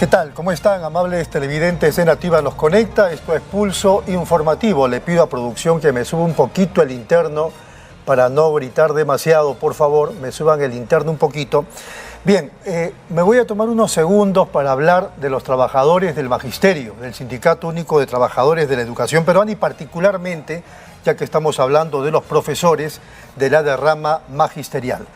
¿Qué tal? ¿Cómo están, amables televidentes de Nativa Nos Conecta? Esto es Pulso Informativo. Le pido a producción que me suba un poquito el interno para no gritar demasiado, por favor. Me suban el interno un poquito. Bien, me voy a tomar unos segundos para hablar de los trabajadores del Magisterio, del Sindicato Único de Trabajadores de la Educación Peruana y particularmente, ya que estamos hablando de los profesores de la derrama magisterial.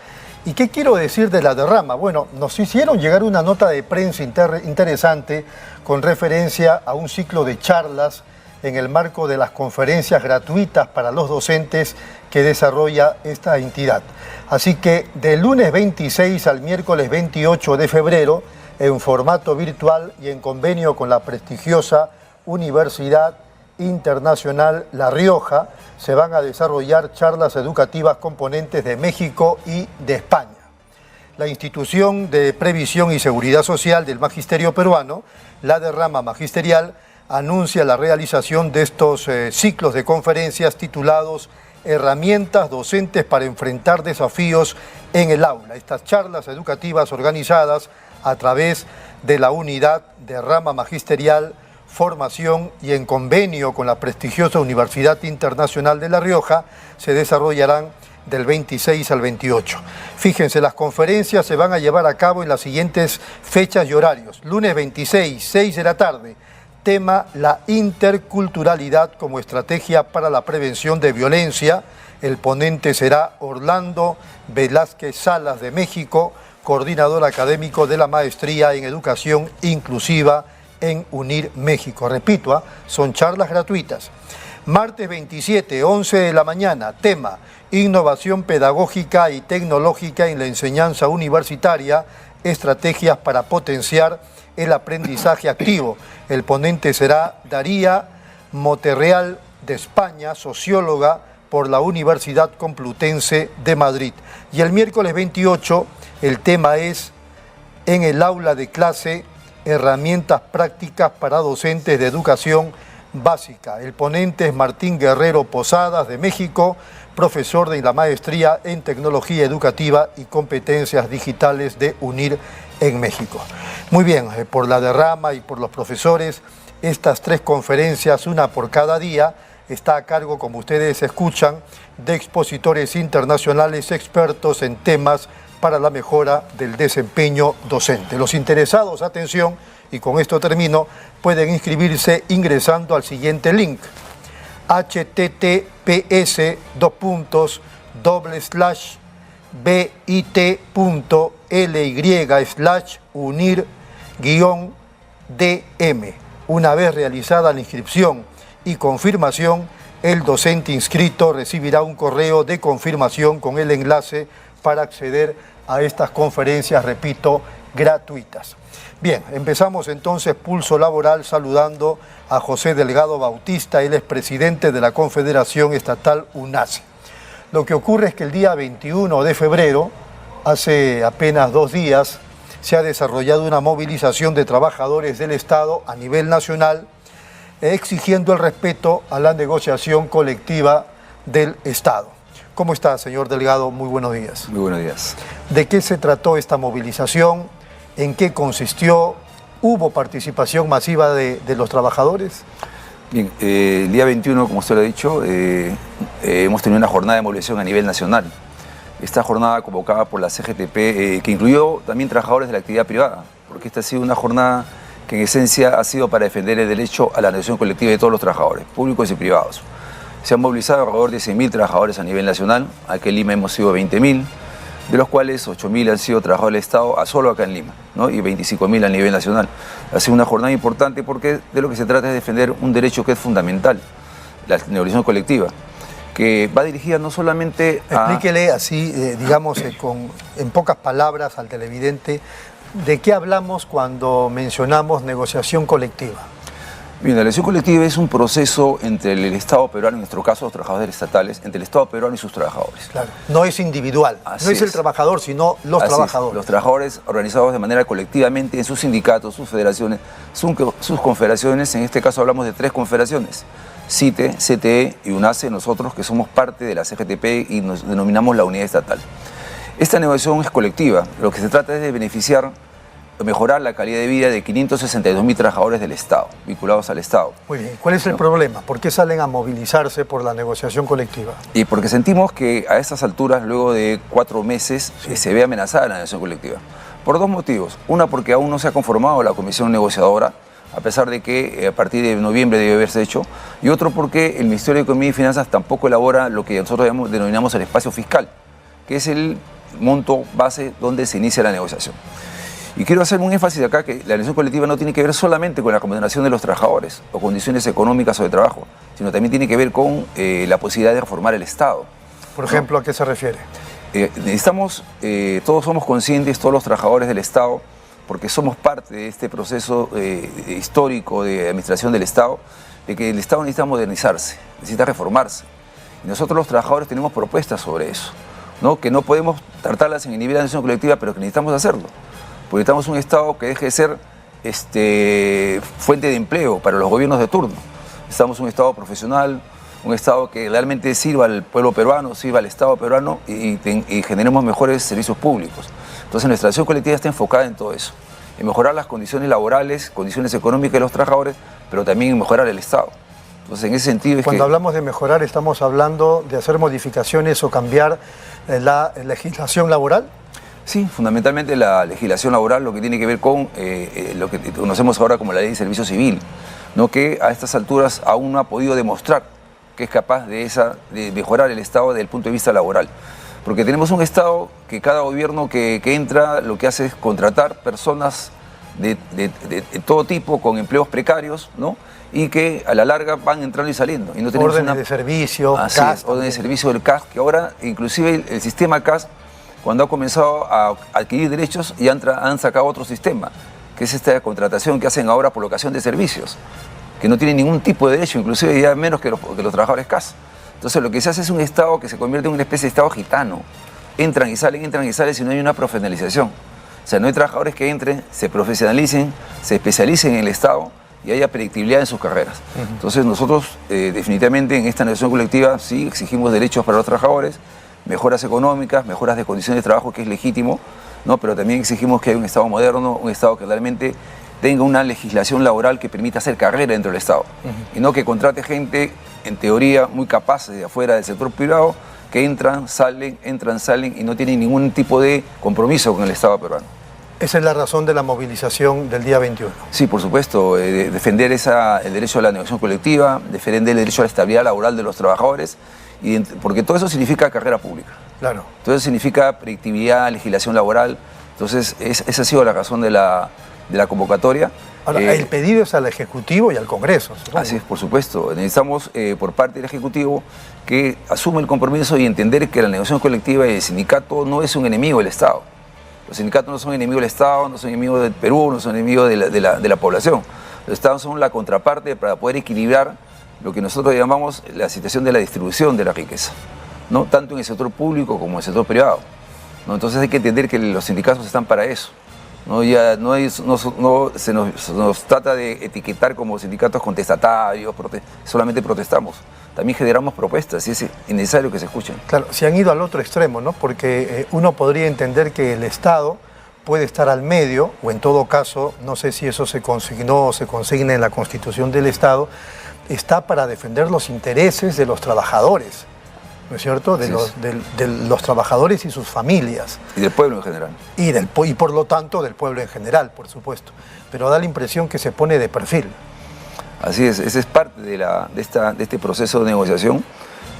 ¿Y qué quiero decir de la derrama? Bueno, nos hicieron llegar una nota de prensa interesante con referencia a un ciclo de charlas en el marco de las conferencias gratuitas para los docentes que desarrolla esta entidad. Así que del lunes 26 al miércoles 28 de febrero, en formato virtual y en convenio con la prestigiosa Universidad Internacional La Rioja, se van a desarrollar charlas educativas componentes de México y de España. La Institución de Previsión y Seguridad Social del Magisterio Peruano, la derrama magisterial, anuncia la realización de estos ciclos de conferencias titulados Herramientas docentes para enfrentar desafíos en el aula. Estas charlas educativas organizadas a través de la unidad de rama magisterial, formación y en convenio con la prestigiosa Universidad Internacional de La Rioja se desarrollarán del 26 al 28. Fíjense, las conferencias se van a llevar a cabo en las siguientes fechas y horarios. Lunes 26, 6 de la tarde, tema la interculturalidad como estrategia para la prevención de violencia. El ponente será Orlando Velázquez Salas de México, coordinador académico de la Maestría en Educación Inclusiva en UNIR México. Repito, son charlas gratuitas. Martes 27, 11 de la mañana, tema Innovación pedagógica y tecnológica en la enseñanza universitaria, estrategias para potenciar el aprendizaje activo. El ponente será Daría Moterreal de España, socióloga por la Universidad Complutense de Madrid. Y el miércoles 28, el tema es En el aula de clase, herramientas prácticas para docentes de educación básica. El ponente es Martín Guerrero Posadas de México, profesor de la Maestría en Tecnología Educativa y Competencias Digitales de UNIR en México. Muy bien, por la derrama y por los profesores, estas tres conferencias, una por cada día, está a cargo, como ustedes escuchan, de expositores internacionales expertos en temas para la mejora del desempeño docente. Los interesados, atención, y con esto termino, pueden inscribirse ingresando al siguiente link: https://bit.ly/unir-dm. Una vez realizada la inscripción y confirmación, el docente inscrito recibirá un correo de confirmación con el enlace para acceder a estas conferencias, repito, gratuitas. Bien, empezamos entonces Pulso Laboral saludando a José Delgado Bautista. Él es presidente de la Confederación Estatal UNACE. Lo que ocurre es que el día 21 de febrero, hace apenas 2 días, se ha desarrollado una movilización de trabajadores del Estado a nivel nacional, exigiendo el respeto a la negociación colectiva del Estado. ¿Cómo está, señor Delgado? Muy buenos días. Muy buenos días. ¿De qué se trató esta movilización? ¿En qué consistió? ¿Hubo participación masiva de los trabajadores? Bien, el día 21, como usted lo ha dicho, hemos tenido una jornada de movilización a nivel nacional. Esta jornada convocada por la CGTP, que incluyó también trabajadores de la actividad privada, porque esta ha sido una jornada que en esencia ha sido para defender el derecho a la negociación colectiva de todos los trabajadores, públicos y privados. Se han movilizado alrededor de 100.000 trabajadores a nivel nacional. Aquí en Lima hemos sido 20.000, de los cuales 8.000 han sido trabajadores del Estado, solo acá en Lima, ¿no? Y 25.000 a nivel nacional. Ha sido una jornada importante porque de lo que se trata es defender un derecho que es fundamental, la negociación colectiva, que va dirigida no solamente a... Explíquele así, digamos, en pocas palabras al televidente, ¿de qué hablamos cuando mencionamos negociación colectiva? Bien, la negociación colectiva es un proceso entre el Estado peruano, en nuestro caso los trabajadores estatales, entre el Estado peruano y sus trabajadores. Claro, no es individual, no es el trabajador, sino los trabajadores. Los trabajadores organizados de manera colectivamente en sus sindicatos, sus federaciones, sus confederaciones. En este caso hablamos de 3 confederaciones: CITE, CTE y UNACE, nosotros que somos parte de la CGTP y nos denominamos la unidad estatal. Esta negociación es colectiva, lo que se trata es de beneficiar mejorar la calidad de vida de 562.000 trabajadores del Estado, vinculados al Estado. Muy bien, ¿cuál es el problema? ¿Por qué salen a movilizarse por la negociación colectiva? Y porque sentimos que a estas alturas, luego de 4 meses, se ve amenazada la negociación colectiva. Por 2 motivos. Una, porque aún no se ha conformado la comisión negociadora, a pesar de que a partir de noviembre debe haberse hecho. Y otro, porque el Ministerio de Economía y Finanzas tampoco elabora lo que nosotros denominamos el espacio fiscal, que es el monto base donde se inicia la negociación. Y quiero hacer un énfasis acá que la negociación colectiva no tiene que ver solamente con la remuneración de los trabajadores o condiciones económicas o de trabajo, sino también tiene que ver con la posibilidad de reformar el Estado. Por ejemplo, ¿a qué se refiere? Necesitamos, todos somos conscientes, todos los trabajadores del Estado, porque somos parte de este proceso histórico de administración del Estado, de que el Estado necesita modernizarse, necesita reformarse. Y nosotros los trabajadores tenemos propuestas sobre eso, ¿no? Que no podemos tratarlas en el nivel de negociación colectiva, pero que necesitamos hacerlo. Porque necesitamos un Estado que deje de ser fuente de empleo para los gobiernos de turno. Necesitamos un Estado profesional, un Estado que realmente sirva al pueblo peruano, sirva al Estado peruano y generemos mejores servicios públicos. Entonces nuestra acción colectiva está enfocada en todo eso, en mejorar las condiciones laborales, condiciones económicas de los trabajadores, pero también en mejorar el Estado. Entonces en ese sentido Cuando hablamos de mejorar, ¿estamos hablando de hacer modificaciones o cambiar la legislación laboral? Sí, fundamentalmente la legislación laboral, lo que tiene que ver con lo que conocemos ahora como la Ley de Servicio Civil, ¿no? Que a estas alturas aún no ha podido demostrar que es capaz de mejorar el Estado desde el punto de vista laboral. Porque tenemos un Estado que cada gobierno que entra lo que hace es contratar personas de todo tipo con empleos precarios, ¿no? Y que a la larga van entrando y saliendo. Y no tenemos órdenes de servicio, CAS, órdenes de servicio del CAS, que ahora inclusive el sistema CAS, cuando ha comenzado a adquirir derechos, ya han sacado otro sistema, que es esta contratación que hacen ahora por locación de servicios, que no tiene ningún tipo de derecho, inclusive ya menos que los trabajadores CAS. Entonces lo que se hace es un Estado que se convierte en una especie de Estado gitano. Entran y salen y no hay una profesionalización. O sea, no hay trabajadores que entren, se profesionalicen, se especialicen en el Estado y haya predictibilidad en sus carreras. Entonces nosotros definitivamente en esta negociación colectiva sí exigimos derechos para los trabajadores, mejoras económicas, mejoras de condiciones de trabajo, que es legítimo, ¿no? Pero también exigimos que haya un Estado moderno, un Estado que realmente tenga una legislación laboral que permita hacer carrera dentro del Estado. Y no que contrate gente, en teoría, muy capaz de afuera del sector privado, que entran, salen y no tienen ningún tipo de compromiso con el Estado peruano. Esa es la razón de la movilización del día 21. Sí, por supuesto, defender el derecho a la negociación colectiva, defender el derecho a la estabilidad laboral de los trabajadores, porque todo eso significa carrera pública. Claro. Todo eso significa predictibilidad, legislación laboral. Entonces, esa ha sido la razón de la convocatoria. Ahora, el pedido es al Ejecutivo y al Congreso, supongo. Así es, por supuesto. Necesitamos, por parte del Ejecutivo, que asuma el compromiso y entender que la negociación colectiva y el sindicato no es un enemigo del Estado. Los sindicatos no son enemigos del Estado, no son enemigos del Perú, no son enemigos de la población. Los Estados son la contraparte para poder equilibrar lo que nosotros llamamos la situación de la distribución de la riqueza, ¿no? Tanto en el sector público como en el sector privado, ¿no? Entonces hay que entender que los sindicatos están para eso. No se nos trata de etiquetar como sindicatos contestatarios, solamente protestamos. También generamos propuestas y es necesario que se escuchen. Claro, se han ido al otro extremo, ¿no? Porque uno podría entender que el Estado puede estar al medio, o en todo caso, no sé si eso se consignó o se consigna en la Constitución del Estado, está para defender los intereses de los trabajadores, ¿no es cierto? De los trabajadores y sus familias. Y del pueblo en general. Y por lo tanto del pueblo en general, por supuesto. Pero da la impresión que se pone de perfil. Así es, esa es parte de este proceso de negociación,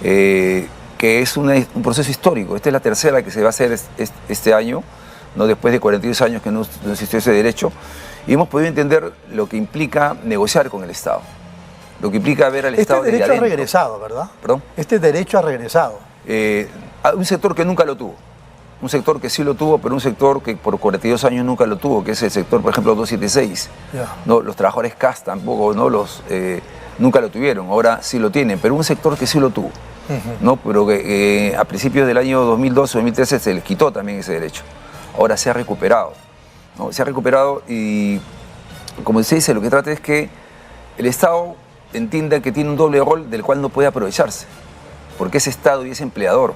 que es un proceso histórico. Esta es la tercera que se va a hacer este año, ¿no? Después de 42 años que no existió ese derecho, y hemos podido entender lo que implica negociar con el Estado. Lo que implica ver al Estado desde adentro. Este derecho ha regresado, ¿verdad? ¿Perdón? Este derecho ha regresado. A un sector que nunca lo tuvo. Un sector que sí lo tuvo, pero un sector que por 42 años nunca lo tuvo, que es el sector, por ejemplo, 276. No, los trabajadores CAS tampoco, ¿no? Nunca lo tuvieron, ahora sí lo tienen, pero un sector que sí lo tuvo. ¿No? Pero que a principios del año 2012-2013 se les quitó también ese derecho. Ahora se ha recuperado, ¿no? Se ha recuperado y, como se dice, lo que trata es que el Estado entienda que tiene un doble rol del cual no puede aprovecharse, porque es Estado y es empleador.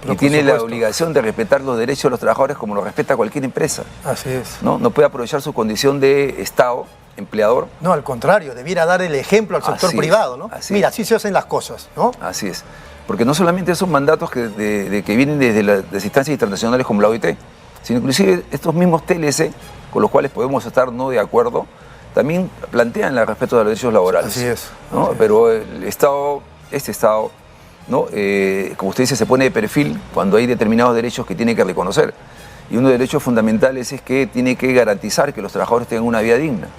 y tiene la obligación de respetar los derechos de los trabajadores como lo respeta cualquier empresa. Así es. No puede aprovechar su condición de Estado, empleador. No, al contrario, debiera dar el ejemplo al sector privado, ¿no? Mira, así se hacen las cosas, ¿no? Así es. Porque no solamente son mandatos que vienen desde las instancias internacionales como la OIT, sino inclusive estos mismos TLC, con los cuales podemos estar no de acuerdo, también plantean el respeto de los derechos laborales. Así es. ¿no? Así Pero el Estado, este Estado, ¿no? Como usted dice, se pone de perfil cuando hay determinados derechos que tiene que reconocer. Y uno de los derechos fundamentales es que tiene que garantizar que los trabajadores tengan una vida digna.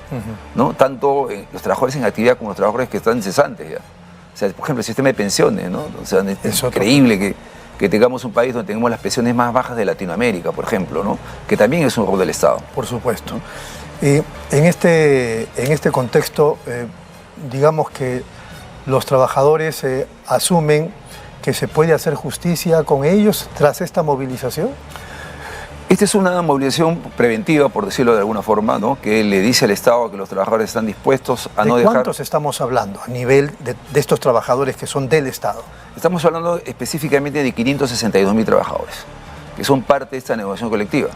¿no? Tanto los trabajadores en actividad como los trabajadores que están cesantes ya. O sea, por ejemplo, el sistema de pensiones, ¿no? O sea, es increíble que tengamos un país donde tengamos las pensiones más bajas de Latinoamérica, por ejemplo, ¿no? Que también es un rol del Estado. Por supuesto. Y en este contexto, digamos que los trabajadores asumen que se puede hacer justicia con ellos tras esta movilización. Esta es una movilización preventiva, por decirlo de alguna forma, ¿no? Que le dice al Estado que los trabajadores están dispuestos a no dejar... ¿De cuántos estamos hablando a nivel de estos trabajadores que son del Estado? Estamos hablando específicamente de 562.000 trabajadores, que son parte de esta negociación colectiva,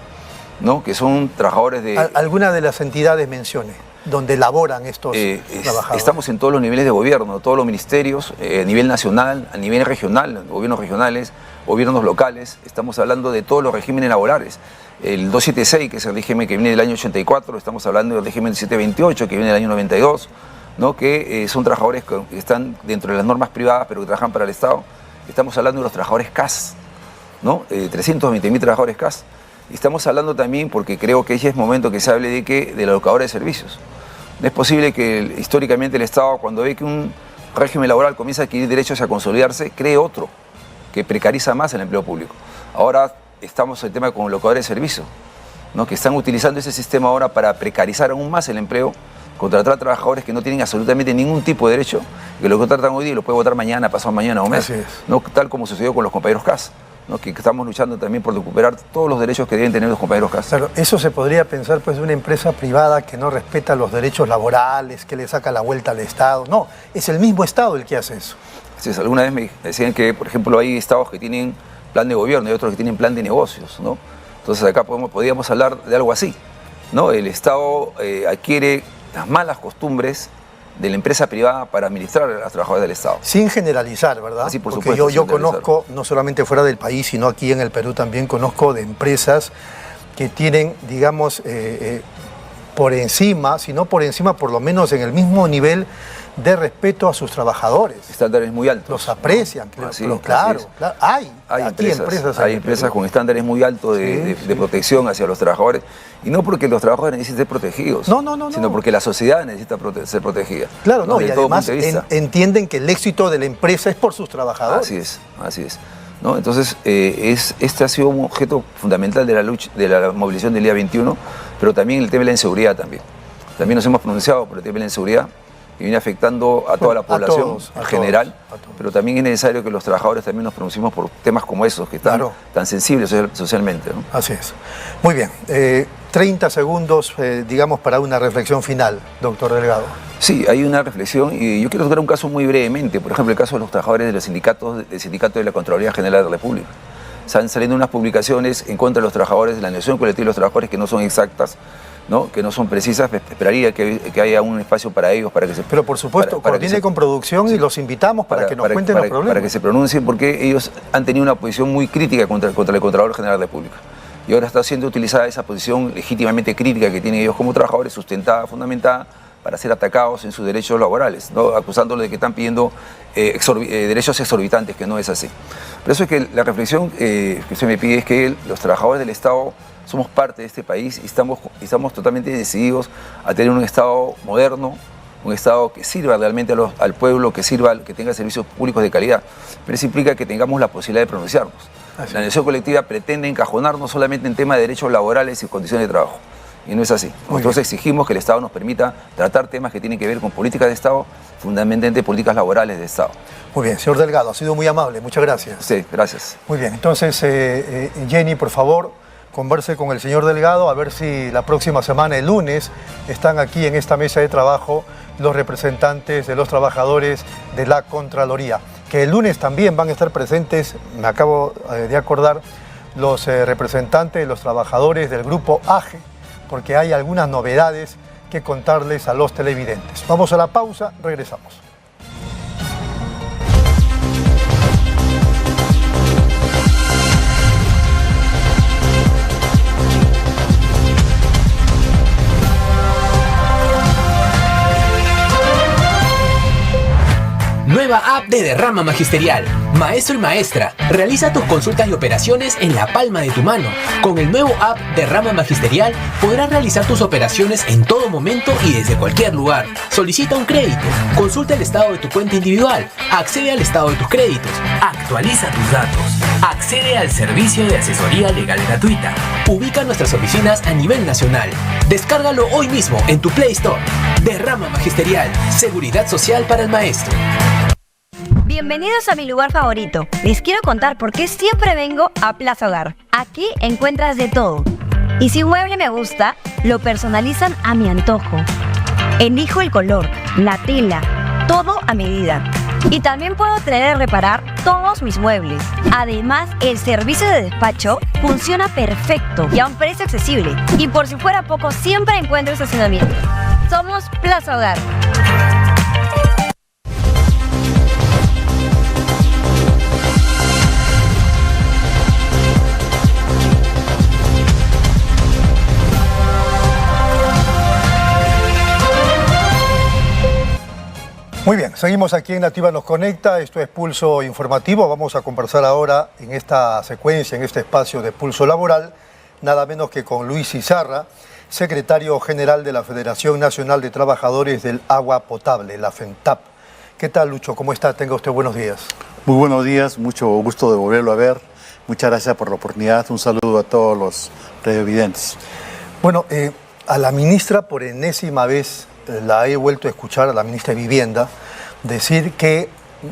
¿no? Que son trabajadores de... ¿Alguna de las entidades mencione donde laboran estos trabajadores? Estamos en todos los niveles de gobierno, todos los ministerios, a nivel nacional, a nivel regional, gobiernos regionales, gobiernos locales. Estamos hablando de todos los regímenes laborales. El 276, que es el régimen que viene del año 84, estamos hablando del régimen 728, que viene del año 92, ¿no? Que son trabajadores que están dentro de las normas privadas, pero que trabajan para el Estado. Estamos hablando de los trabajadores CAS, ¿no? 320.000 trabajadores CAS. Y estamos hablando también, porque creo que ya es momento que se hable de la locadora de servicios. No es posible que históricamente el Estado, cuando ve que un régimen laboral comienza a adquirir derechos y a consolidarse, cree otro que precariza más el empleo público. Ahora estamos en el tema con locadores de servicios, ¿no? Que están utilizando ese sistema ahora para precarizar aún más el empleo, contratar trabajadores que no tienen absolutamente ningún tipo de derecho, que lo contratan hoy día y lo puede votar mañana, pasado mañana o mes, ¿no? Tal como sucedió con los compañeros CAS. ¿no? Que estamos luchando también por recuperar todos los derechos que deben tener los compañeros CAS. Claro, eso se podría pensar pues de una empresa privada que no respeta los derechos laborales, que le saca la vuelta al Estado. No, es el mismo Estado el que hace eso. Sí, alguna vez me decían que, por ejemplo, hay estados que tienen plan de gobierno y otros que tienen plan de negocios, ¿no? Entonces acá podríamos hablar de algo así, ¿no? El Estado adquiere las malas costumbres de la empresa privada para administrar a los trabajadores del Estado. Sin generalizar, ¿verdad? Sí, por Porque supuesto, yo conozco, no solamente fuera del país, sino aquí en el Perú también, conozco de empresas que tienen, digamos, por encima, si no por encima, por lo menos en el mismo nivel de respeto a sus trabajadores. Estándares muy altos. Los aprecian, ¿no? claro. Hay empresas con estándares muy altos de protección hacia los trabajadores. Y no porque los trabajadores necesiten ser protegidos, sino porque la sociedad necesita ser protegida. Claro, no, y además entienden que el éxito de la empresa es por sus trabajadores. Así es. ¿no? Entonces, este ha sido un objeto fundamental de la lucha, de la movilización del día 21, pero también el tema de la inseguridad también. También nos hemos pronunciado por el tema de la inseguridad, que viene afectando a toda la población en general, pero también es necesario que los trabajadores también nos pronunciemos por temas como esos, que están tan sensibles socialmente, ¿no? Así es. Muy bien. 30 segundos, digamos, para una reflexión final, doctor Delgado. Sí, hay una reflexión y yo quiero tocar un caso muy brevemente. Por ejemplo, el caso de los trabajadores de los sindicatos, del Sindicato de la Contraloría General de la República. Están saliendo unas publicaciones en contra de los trabajadores, de la negociación colectiva de los trabajadores, que no son exactas, ¿no? Que no son precisas. Esperaría que haya un espacio para ellos, para que se... Pero por supuesto, coordine con producción y los invitamos para que nos cuenten los problemas. Para que se pronuncien, porque ellos han tenido una posición muy crítica contra el Contralor General de la República. Y ahora está siendo utilizada esa posición legítimamente crítica que tienen ellos como trabajadores, sustentada, fundamentada, para ser atacados en sus derechos laborales, ¿no? Acusándolos de que están pidiendo derechos exorbitantes, que no es así. Por eso es que la reflexión que usted me pide es que los trabajadores del Estado somos parte de este país y estamos totalmente decididos a tener un Estado moderno, un Estado que sirva realmente al pueblo, que tenga servicios públicos de calidad. Pero eso implica que tengamos la posibilidad de pronunciarnos. La negociación colectiva pretende encajonarnos solamente en temas de derechos laborales y condiciones de trabajo. Y no es así. Nosotros exigimos que el Estado nos permita tratar temas que tienen que ver con políticas de Estado, fundamentalmente políticas laborales de Estado. Muy bien, señor Delgado, ha sido muy amable. Muchas gracias. Sí, gracias. Muy bien, entonces, Jenny, por favor, converse con el señor Delgado a ver si la próxima semana, el lunes, están aquí en esta mesa de trabajo los representantes de los trabajadores de la Contraloría. que el lunes también van a estar presentes, me acabo de acordar, los representantes de los trabajadores del grupo AGE, porque hay algunas novedades que contarles a los televidentes. Vamos a la pausa, regresamos. Nueva app de Derrama Magisterial. Maestro y maestra, realiza tus consultas y operaciones en la palma de tu mano. Con el nuevo app Derrama Magisterial podrás realizar tus operaciones en todo momento y desde cualquier lugar. Solicita un crédito, consulta el estado de tu cuenta individual, accede al estado de tus créditos, actualiza tus datos, accede al servicio de asesoría legal gratuita. Ubica nuestras oficinas a nivel nacional. Descárgalo hoy mismo en tu Play Store. Derrama Magisterial, seguridad social para el maestro. Bienvenidos a mi lugar favorito. Les quiero contar por qué siempre vengo a Plaza Hogar. Aquí encuentras de todo. Y si un mueble me gusta, lo personalizan a mi antojo. Elijo el color, la tela, todo a medida. Y también puedo traer a reparar todos mis muebles. Además, el servicio de despacho funciona perfecto y a un precio accesible. Y por si fuera poco, siempre encuentro estacionamiento. Somos Plaza Hogar. Muy bien, seguimos aquí en Nativa Nos Conecta, esto es Pulso Informativo. Vamos a conversar ahora en esta secuencia, en este espacio de Pulso Laboral, nada menos que con Luis Izarra, secretario general de la Federación Nacional de Trabajadores del Agua Potable, la FENTAP. ¿Qué tal, Lucho? ¿Cómo está? Tenga usted buenos días. Muy buenos días, mucho gusto de volverlo a ver. Muchas gracias por la oportunidad. Un saludo a todos los radiovidentes. Bueno, a la ministra por enésima vez la he vuelto a escuchar, a la ministra de Vivienda, decir que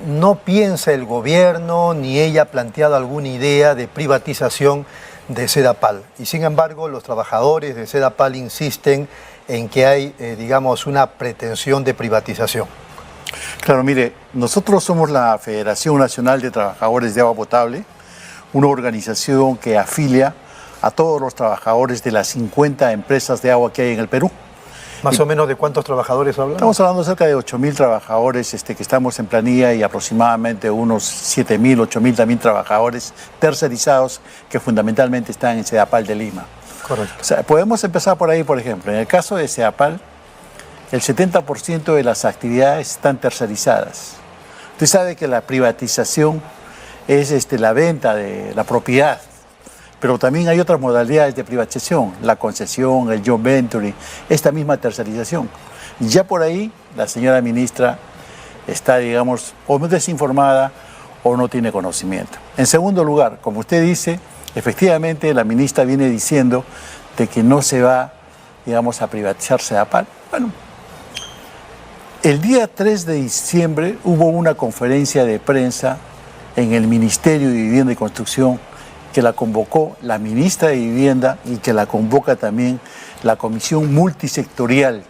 no piensa el gobierno ni ella ha planteado alguna idea de privatización de Sedapal. Y sin embargo, los trabajadores de Sedapal insisten en que hay, digamos, una pretensión de privatización. Claro, mire, nosotros somos la Federación Nacional de Trabajadores de Agua Potable, una organización que afilia a todos los trabajadores de las 50 empresas de agua que hay en el Perú. ¿Más o menos de cuántos trabajadores hablan? Estamos hablando de cerca de 8.000 trabajadores que estamos en planilla y aproximadamente unos 7.000, 8.000 también trabajadores tercerizados que fundamentalmente están en Sedapal de Lima. Correcto. O sea, podemos empezar por ahí, por ejemplo. En el caso de Sedapal, el 70% de las actividades están tercerizadas. Usted sabe que la privatización es la venta de la propiedad. Pero también hay otras modalidades de privatización, la concesión, el joint venture, esta misma tercerización. Ya por ahí la señora ministra está, digamos, o desinformada o no tiene conocimiento. En segundo lugar, como usted dice, efectivamente la ministra viene diciendo de que no se va, digamos, a privatizar Sedapal. Bueno, el día 3 de diciembre hubo una conferencia de prensa en el Ministerio de Vivienda y Construcción que la convocó la ministra de Vivienda y que la convoca también la comisión multisectorial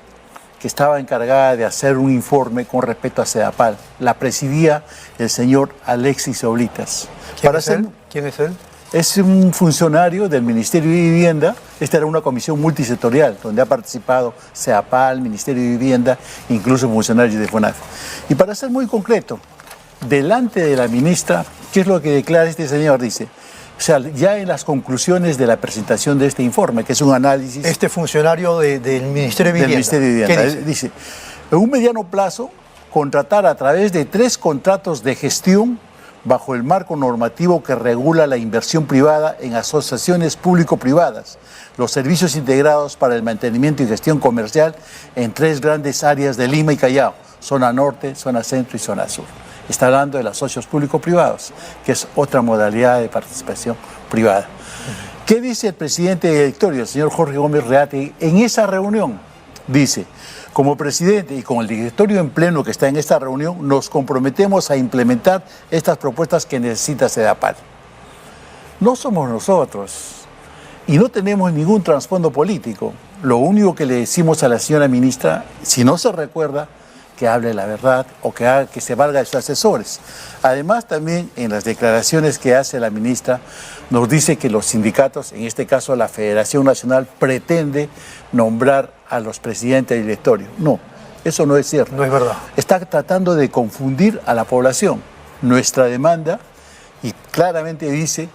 que estaba encargada de hacer un informe con respecto a Sedapal. La presidía el señor Alexis Oblitas. ¿Quién es él? Es un funcionario del Ministerio de Vivienda. Esta era una comisión multisectorial donde ha participado Sedapal, Ministerio de Vivienda, incluso funcionarios de FONAF. Y para ser muy concreto, delante de la ministra, ¿qué es lo que declara este señor? Dice, o sea, ya en las conclusiones de la presentación de este informe, que es un análisis... Este funcionario del Ministerio de Vivienda. Del Ministerio de Vivienda. ¿Qué dice? Dice, en un mediano plazo, contratar a través de 3 contratos de gestión bajo el marco normativo que regula la inversión privada en asociaciones público-privadas, los servicios integrados para el mantenimiento y gestión comercial en 3 grandes áreas de Lima y Callao, zona norte, zona centro y zona sur. Está hablando de los socios público-privados, que es otra modalidad de participación privada. ¿Qué dice el presidente del directorio, el señor Jorge Gómez Reate, en esa reunión? Dice, como presidente y con el directorio en pleno que está en esta reunión, nos comprometemos a implementar estas propuestas que necesita Sedapal. No somos nosotros y no tenemos ningún trasfondo político. Lo único que le decimos a la señora ministra, si no se recuerda, que hable la verdad o que se valga de sus asesores. Además, también en las declaraciones que hace la ministra, nos dice que los sindicatos, en este caso la Federación Nacional, pretende nombrar a los presidentes del directorio. No, eso no es cierto. No es verdad. Está tratando de confundir a la población. Nuestra demanda, y claramente dice,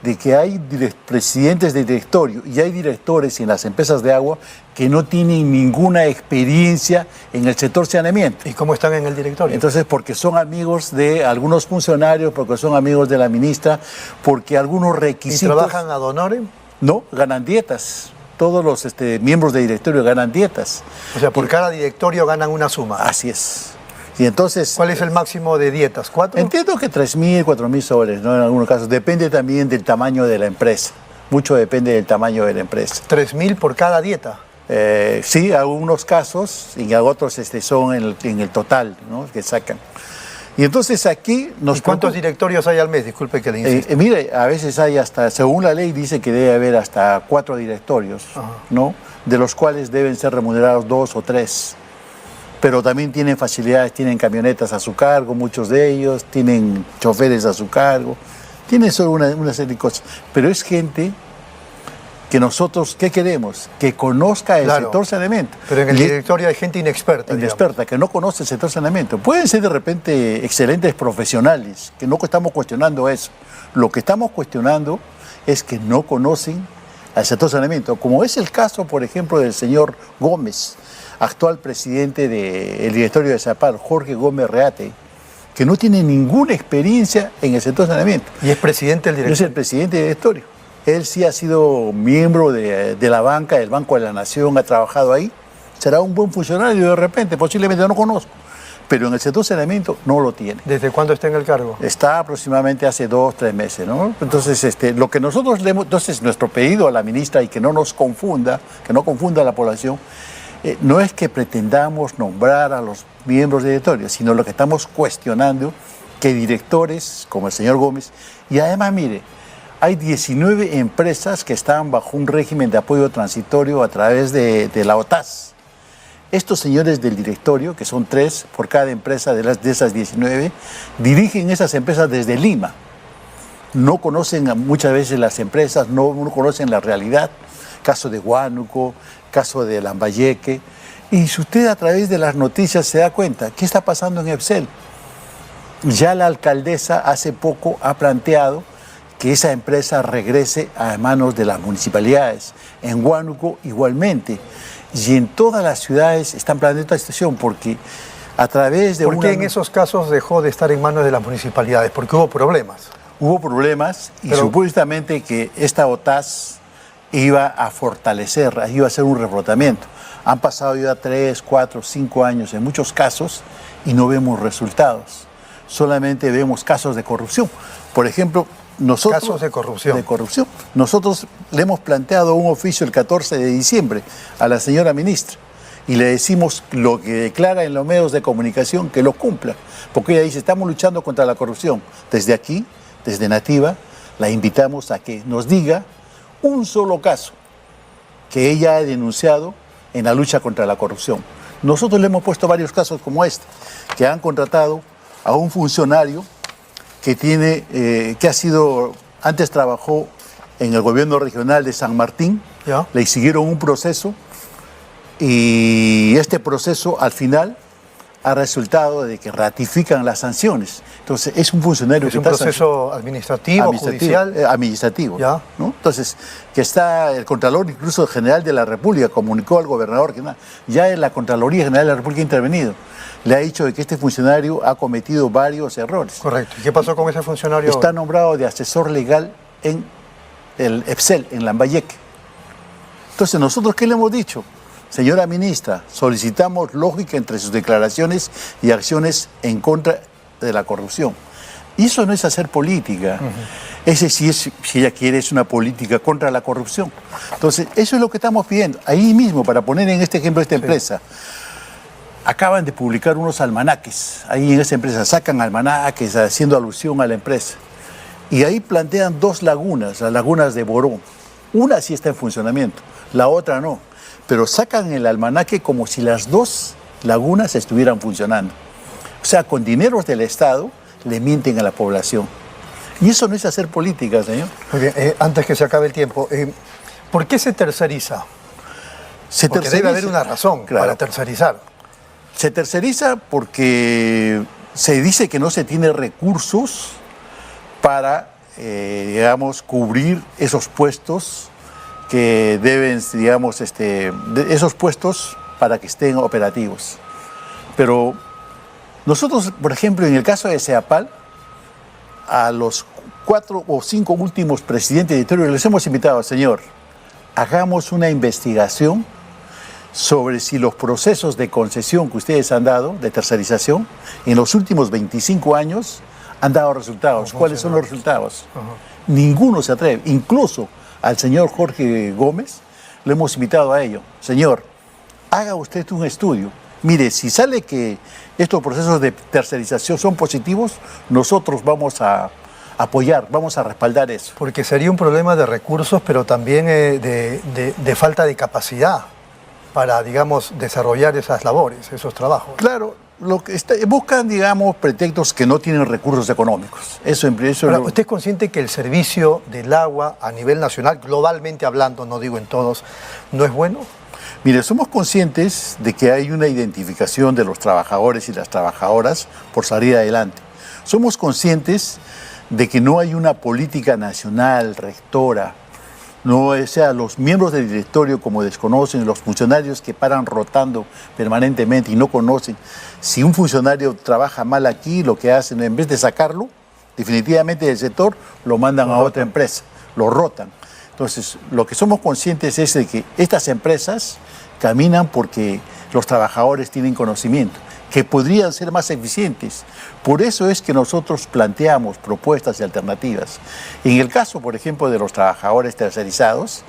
de que hay presidentes de directorio y hay directores en las empresas de agua que no tienen ninguna experiencia en el sector saneamiento. ¿Y cómo están en el directorio? Entonces, porque son amigos de algunos funcionarios, porque son amigos de la ministra, porque algunos requisitos... ¿Y trabajan ad honorem? No, ganan dietas. Todos los miembros de directorio ganan dietas. O sea, por cada directorio ganan una suma. Así es. Y entonces, ¿cuál es el máximo de dietas? ¿4? Entiendo que 3.000, 4.000 soles, ¿no? En algunos casos. Depende también del tamaño de la empresa. Mucho depende del tamaño de la empresa. ¿3.000 por cada dieta? Sí, algunos casos, y otros son en el total, ¿no? Que sacan. Y entonces aquí nos... ¿Y cuántos directorios hay al mes? Disculpe que le insista. Mire, a veces hay hasta, según la ley dice que debe haber hasta 4 directorios, ¿no? De los cuales deben ser remunerados 2 o 3. Pero también tienen facilidades, tienen camionetas a su cargo, muchos de ellos, tienen choferes a su cargo, tienen solo una serie de cosas. Pero es gente que nosotros, ¿qué queremos? Que conozca el sector saneamiento. Pero en el directorio hay gente inexperta. Inexperta, que no conoce el sector saneamiento. Pueden ser de repente excelentes profesionales, que no estamos cuestionando eso. Lo que estamos cuestionando es que no conocen al sector saneamiento, como es el caso, por ejemplo, del señor Gómez, actual presidente del directorio de Zapal, Jorge Gómez Reate, que no tiene ninguna experiencia en el sector saneamiento. ¿Y es presidente del directorio? Es el presidente del directorio. Él sí ha sido miembro de la banca, del Banco de la Nación, ha trabajado ahí. Será un buen funcionario de repente, posiblemente no conozco. Pero en el sector saneamiento no lo tiene. ¿Desde cuándo está en el cargo? Está aproximadamente hace 2 o 3 meses, ¿no? Entonces, lo que nosotros le hemos... Entonces, nuestro pedido a la ministra, y que no nos confunda, que no confunda a la población, no es que pretendamos nombrar a los miembros de directorio, sino lo que estamos cuestionando, que directores como el señor Gómez, y además, mire, hay 19 empresas que están bajo un régimen de apoyo transitorio a través de la OTAS. Estos señores del directorio, que son 3 por cada empresa de esas 19, dirigen esas empresas desde Lima. No conocen muchas veces las empresas, no conocen la realidad. Caso de Huánuco, caso de Lambayeque. Y si usted a través de las noticias se da cuenta, ¿qué está pasando en EPSEL? Ya la alcaldesa hace poco ha planteado que esa empresa regrese a manos de las municipalidades. En Huánuco igualmente. Y en todas las ciudades están planteando esta situación porque a través de ¿Por qué en esos casos dejó de estar en manos de las municipalidades? Porque hubo problemas. Hubo problemas y supuestamente que esta OTAS iba a fortalecer, iba a hacer un reflotamiento. Han pasado ya 3, 4, 5 años en muchos casos y no vemos resultados. Solamente vemos casos de corrupción. Por ejemplo, nosotros... Casos de corrupción. De corrupción. Nosotros le hemos planteado un oficio el 14 de diciembre a la señora ministra y le decimos lo que declara en los medios de comunicación, que lo cumpla. Porque ella dice, estamos luchando contra la corrupción. Desde aquí, desde Nativa, la invitamos a que nos diga un solo caso que ella ha denunciado en la lucha contra la corrupción. Nosotros le hemos puesto varios casos como este, que han contratado a un funcionario que ha sido, antes trabajó en el gobierno regional de San Martín, le siguieron un proceso y este proceso al final ha resultado de que ratifican las sanciones. Entonces es un funcionario que está... ¿Es un proceso administrativo, judicial? Administrativo. ¿No? Entonces, que está el Contralor incluso general de la República, comunicó al gobernador que ya en la Contraloría General de la República ha intervenido. Le ha dicho de que este funcionario ha cometido varios errores. Correcto. ¿Y qué pasó con ese funcionario? Está nombrado de asesor legal en el EPSEL, en Lambayeque. Entonces, ¿nosotros qué le hemos dicho? Señora ministra, solicitamos lógica entre sus declaraciones y acciones en contra de la corrupción. Y eso no es hacer política. Ese si ella quiere, es una política contra la corrupción. Entonces, eso es lo que estamos pidiendo. Ahí mismo, para poner en este ejemplo esta empresa, acaban de publicar unos almanaques. Ahí en esa empresa sacan almanaques haciendo alusión a la empresa. Y ahí plantean 2 lagunas, las lagunas de Boró. Una sí está en funcionamiento, la otra no. Pero sacan el almanaque como si las 2 lagunas estuvieran funcionando. O sea, con dineros del Estado le mienten a la población. Y eso no es hacer política, señor. Muy bien, antes que se acabe el tiempo, ¿por qué se terceriza? Porque debe haber una razón para tercerizar. Se terceriza porque se dice que no se tiene recursos para, digamos, cubrir esos puestos que deben, digamos, esos puestos para que estén operativos. Pero nosotros, por ejemplo, en el caso de Ceapal, a los 4 o 5 últimos presidentes de territorio les hemos invitado, señor, hagamos una investigación sobre si los procesos de concesión que ustedes han dado, de tercerización, en los últimos 25 años han dado resultados. ¿Cuáles son los resultados? Ninguno se atreve. Incluso al señor Jorge Gómez le hemos invitado a ello. Señor, haga usted un estudio. Mire, si sale que estos procesos de tercerización son positivos, nosotros vamos a apoyar, vamos a respaldar eso. Porque sería un problema de recursos, pero también de falta de capacidad para, digamos, desarrollar esas labores, esos trabajos. Claro, lo que buscan, digamos, pretextos que no tienen recursos económicos. Ahora, ¿usted es consciente que el servicio del agua a nivel nacional, globalmente hablando, no digo en todos, no es bueno? Mire, somos conscientes de que hay una identificación de los trabajadores y las trabajadoras por salir adelante. Somos conscientes de que no hay una política nacional rectora. No, o sea, los miembros del directorio, como desconocen, los funcionarios que paran rotando permanentemente y no conocen. Si un funcionario trabaja mal aquí, lo que hacen, en vez de sacarlo definitivamente del sector, lo mandan a otra empresa, lo rotan. Entonces, lo que somos conscientes es de que estas empresas caminan porque los trabajadores tienen conocimiento, que podrían ser más eficientes. Por eso es que nosotros planteamos propuestas y alternativas. En el caso, por ejemplo, de los trabajadores tercerizados,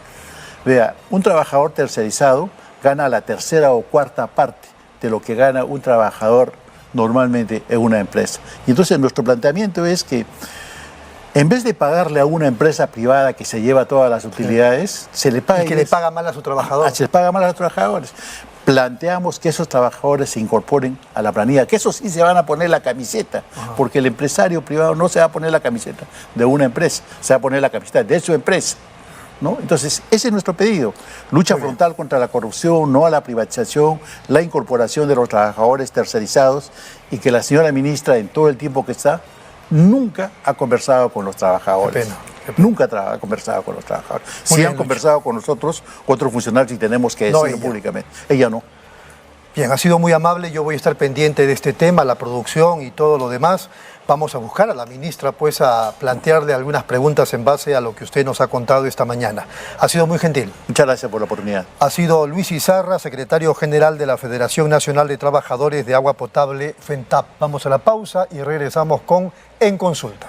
vea, un trabajador tercerizado gana la tercera o cuarta parte de lo que gana un trabajador normalmente en una empresa. Y entonces nuestro planteamiento es que en vez de pagarle a una empresa privada que se lleva todas las utilidades, se le paga... Y que le paga mal a su trabajador. Se le paga mal a los trabajadores. Planteamos que esos trabajadores se incorporen a la planilla, que esos sí se van a poner la camiseta, porque el empresario privado no se va a poner la camiseta de una empresa, se va a poner la camiseta de su empresa, ¿no? Entonces, ese es nuestro pedido. Lucha frontal contra la corrupción, no a la privatización, la incorporación de los trabajadores tercerizados y que la señora ministra, en todo el tiempo que está, nunca ha conversado con los trabajadores. Qué pena. Nunca ha conversado con los trabajadores. Sí han conversado con nosotros, otros funcionarios, y tenemos que decirlo públicamente. Ella no. Bien, ha sido muy amable. Yo voy a estar pendiente de este tema, la producción y todo lo demás. Vamos a buscar a la ministra, pues, a plantearle algunas preguntas en base a lo que usted nos ha contado esta mañana. Ha sido muy gentil. Muchas gracias por la oportunidad. Ha sido Luis Izarra, secretario general de la Federación Nacional de Trabajadores de Agua Potable, FENTAP. Vamos a la pausa y regresamos con En Consulta.